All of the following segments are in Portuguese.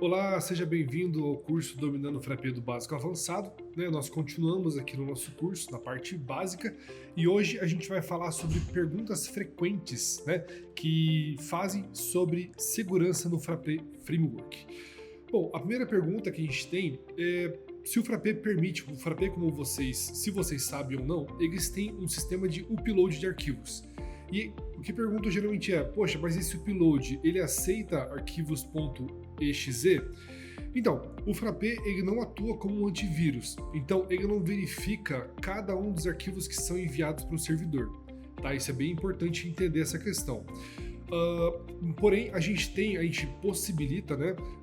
Olá, seja bem-vindo ao curso Dominando o Frappé do Básico ao Avançado. Nós continuamos aqui no nosso curso, na parte básica, e hoje a gente vai falar sobre perguntas frequentes, que fazem sobre segurança no Frappé Framework. Bom, a primeira pergunta que a gente tem é se o Frappé permite, o Frappé como vocês, se vocês sabem ou não, eles têm um sistema de upload de arquivos. E o que pergunto geralmente é, poxa, mas esse upload, ele aceita arquivos .exe? Então, o Frappé ele não atua como um antivírus, então ele não verifica cada um dos arquivos que são enviados para o servidor. Tá? Isso é bem importante entender essa questão. Porém, a gente possibilita,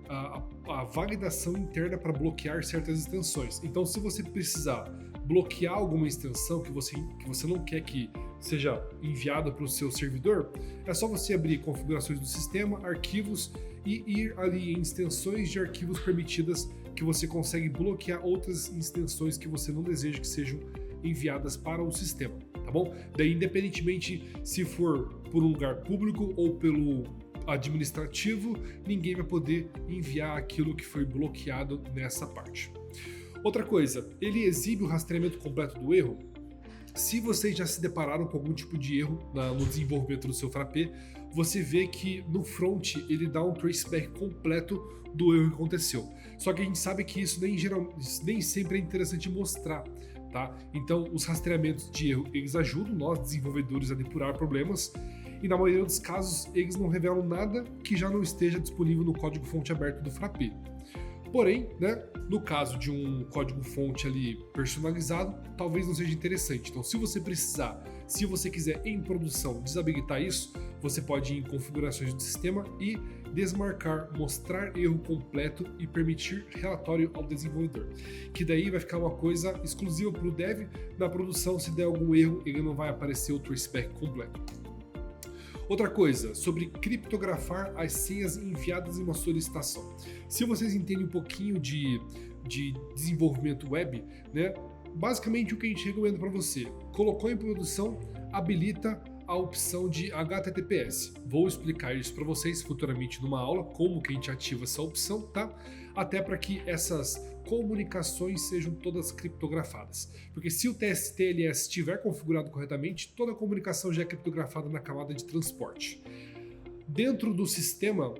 a validação interna para bloquear certas extensões. Então, se você precisar bloquear alguma extensão que você não quer que seja enviada para o seu servidor, é só você abrir configurações do sistema, arquivos e ir ali em extensões de arquivos permitidas que você consegue bloquear outras extensões que você não deseja que sejam enviadas para o sistema, tá bom? Daí, independentemente se for por um lugar público ou pelo administrativo, ninguém vai poder enviar aquilo que foi bloqueado nessa parte. Outra coisa, ele exibe o rastreamento completo do erro. Se vocês já se depararam com algum tipo de erro no desenvolvimento do seu Frappé, você vê que no front ele dá um traceback completo do erro que aconteceu. Só que a gente sabe que isso nem sempre é interessante mostrar. Tá? Então, os rastreamentos de erro, eles ajudam nós, desenvolvedores, a depurar problemas, e na maioria dos casos, eles não revelam nada que já não esteja disponível no código-fonte aberto do Frappé. Porém, no caso de um código-fonte ali personalizado, talvez não seja interessante. Então, se você precisar, se você quiser em produção desabilitar isso, você pode ir em configurações do sistema e desmarcar, mostrar erro completo e permitir relatório ao desenvolvedor. Que daí vai ficar uma coisa exclusiva para o dev. Na produção, se der algum erro, ele não vai aparecer o traceback completo. Outra coisa, sobre criptografar as senhas enviadas em uma solicitação. Se vocês entendem um pouquinho de desenvolvimento web, basicamente o que a gente recomenda para você, colocou em produção, habilita a opção de HTTPS. Vou explicar isso para vocês futuramente numa aula, como que a gente ativa essa opção, tá? Até para que essas comunicações sejam todas criptografadas. Porque se o TLS estiver configurado corretamente, toda a comunicação já é criptografada na camada de transporte. Dentro do sistema,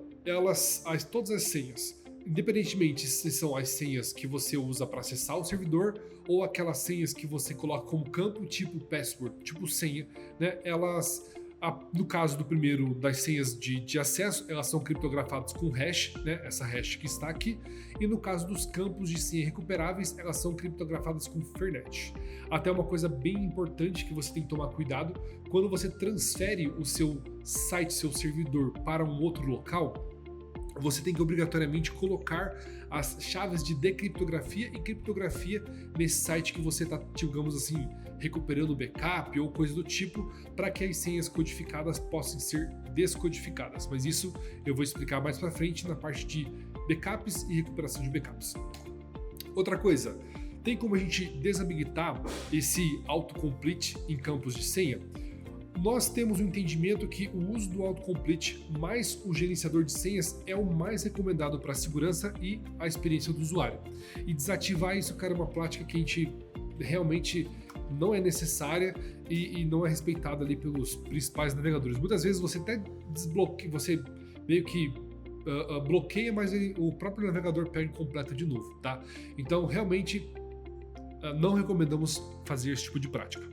todas as senhas, independentemente se são as senhas que você usa para acessar o servidor ou aquelas senhas que você coloca como campo, tipo password, tipo senha, no caso do primeiro, das senhas de acesso, elas são criptografadas com hash, essa hash que está aqui, e no caso dos campos de senha recuperáveis, elas são criptografadas com Fernet. Até uma coisa bem importante que você tem que tomar cuidado, quando você transfere o seu site, seu servidor para um outro local, você tem que obrigatoriamente colocar as chaves de decriptografia e criptografia nesse site que você está, digamos assim, recuperando o backup ou coisa do tipo, para que as senhas codificadas possam ser descodificadas. Mas isso eu vou explicar mais para frente na parte de backups e recuperação de backups. Outra coisa, tem como a gente desabilitar esse autocomplete em campos de senha? Nós temos o entendimento que o uso do autocomplete mais o gerenciador de senhas é o mais recomendado para a segurança e a experiência do usuário. E desativar isso, cara, é uma prática que a gente realmente não é necessária e não é respeitada ali pelos principais navegadores. Muitas vezes você até desbloqueia, você meio que bloqueia, mas o próprio navegador pega e completa de novo, tá? Então, realmente, não recomendamos fazer esse tipo de prática.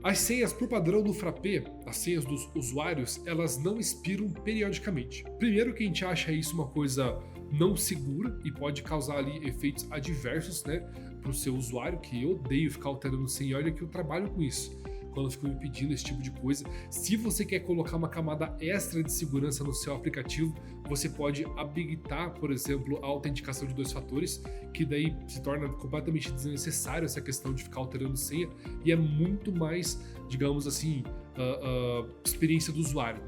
As senhas por padrão do Frappé, as senhas dos usuários, elas não expiram periodicamente. Primeiro que a gente acha isso uma coisa não segura e pode causar ali efeitos adversos, para o seu usuário, que eu odeio ficar alterando senha, olha que eu trabalho com isso. Quando eu fico me pedindo esse tipo de coisa. Se você quer colocar uma camada extra de segurança no seu aplicativo, você pode habilitar, por exemplo, a autenticação de 2 fatores, que daí se torna completamente desnecessário essa questão de ficar alterando senha e é muito mais, digamos assim, experiência do usuário,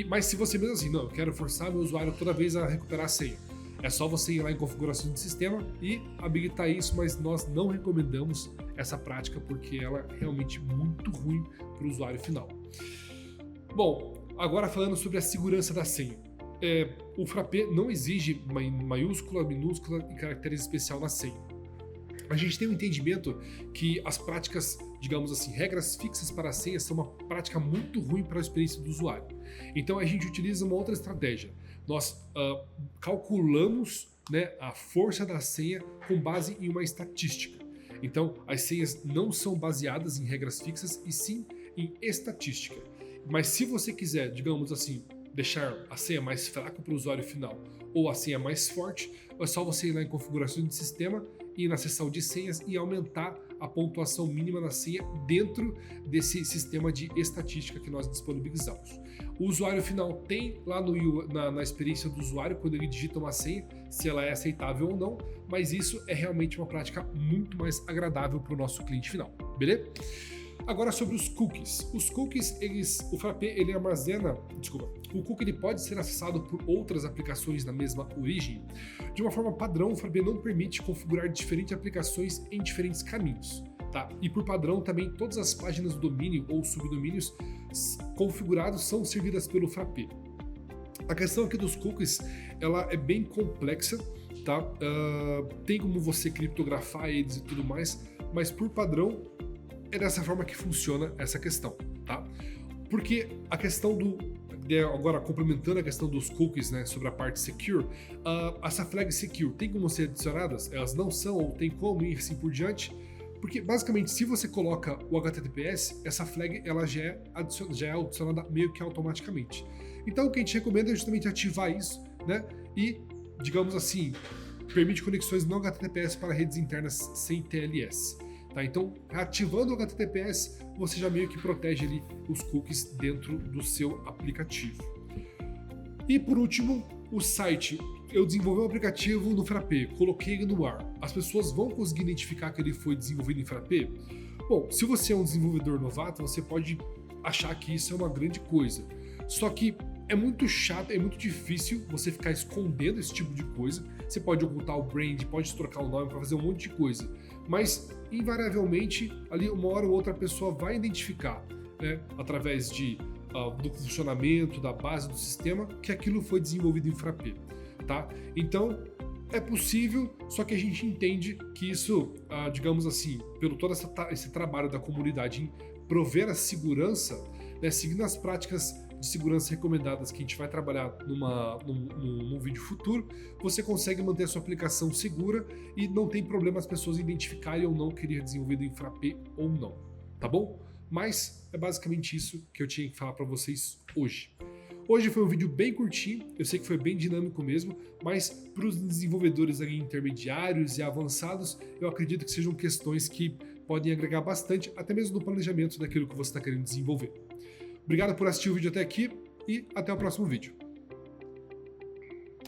Mas se você mesmo assim, não, eu quero forçar meu usuário toda vez a recuperar a senha, é só você ir lá em configuração do sistema e habilitar isso, mas nós não recomendamos essa prática porque ela é realmente muito ruim para o usuário final. Bom, agora falando sobre a segurança da senha. o Frappé não exige maiúscula, minúscula e caracteres especial na senha. A gente tem um entendimento que as práticas, digamos assim, regras fixas para a senha são uma prática muito ruim para a experiência do usuário. Então a gente utiliza uma outra estratégia. Nós calculamos, né, a força da senha com base em uma estatística. Então as senhas não são baseadas em regras fixas e sim em estatística. Mas se você quiser, digamos assim, deixar a senha mais fraca para o usuário final ou a senha mais forte, é só você ir lá em configurações de sistema, ir na seção de senhas e aumentar a pontuação mínima da senha dentro desse sistema de estatística que nós disponibilizamos. O usuário final tem lá na experiência do usuário, quando ele digita uma senha, se ela é aceitável ou não, mas isso é realmente uma prática muito mais agradável para o nosso cliente final, beleza? Agora sobre os cookies. Os cookies, o Frappé, ele armazena, o cookie ele pode ser acessado por outras aplicações da mesma origem. De uma forma padrão, o Frappé não permite configurar diferentes aplicações em diferentes caminhos. Tá? E por padrão também todas as páginas do domínio ou subdomínios configurados são servidas pelo Frappé. A questão aqui dos cookies, ela é bem complexa, tá? Tem como você criptografar eles e tudo mais, mas por padrão é dessa forma que funciona essa questão, tá? Porque a questão agora complementando a questão dos cookies, né, sobre a parte secure, essa flag secure tem como ser adicionadas? Elas não são ou tem como ir assim por diante? Porque basicamente se você coloca o HTTPS, essa flag ela já é adicionada meio que automaticamente. Então o que a gente recomenda é justamente ativar isso, né? E, digamos assim, permite conexões não HTTPS para redes internas sem TLS. Tá, então, ativando o HTTPS, você já meio que protege ali os cookies dentro do seu aplicativo. E por último, o site. Eu desenvolvi um aplicativo no Frappé, coloquei ele no ar. As pessoas vão conseguir identificar que ele foi desenvolvido em Frappé? Bom, se você é um desenvolvedor novato, você pode achar que isso é uma grande coisa. Só que é muito chato, é muito difícil você ficar escondendo esse tipo de coisa. Você pode ocultar o brand, pode trocar o nome para fazer um monte de coisa. Mas, invariavelmente, ali uma hora ou outra a pessoa vai identificar, né, através do funcionamento, da base do sistema, que aquilo foi desenvolvido em Frappé. Tá? Então, é possível, só que a gente entende que isso, digamos assim, pelo todo esse trabalho da comunidade em prover a segurança, né, seguindo as práticas de segurança recomendadas que a gente vai trabalhar num vídeo futuro, você consegue manter a sua aplicação segura e não tem problema as pessoas identificarem ou não querer desenvolvido em Frappé ou não, tá bom? Mas é basicamente isso que eu tinha que falar para vocês hoje. Hoje foi um vídeo bem curtinho, eu sei que foi bem dinâmico mesmo, mas para os desenvolvedores aí intermediários e avançados, eu acredito que sejam questões que podem agregar bastante, até mesmo no planejamento daquilo que você está querendo desenvolver. Obrigado por assistir o vídeo até aqui e até o próximo vídeo.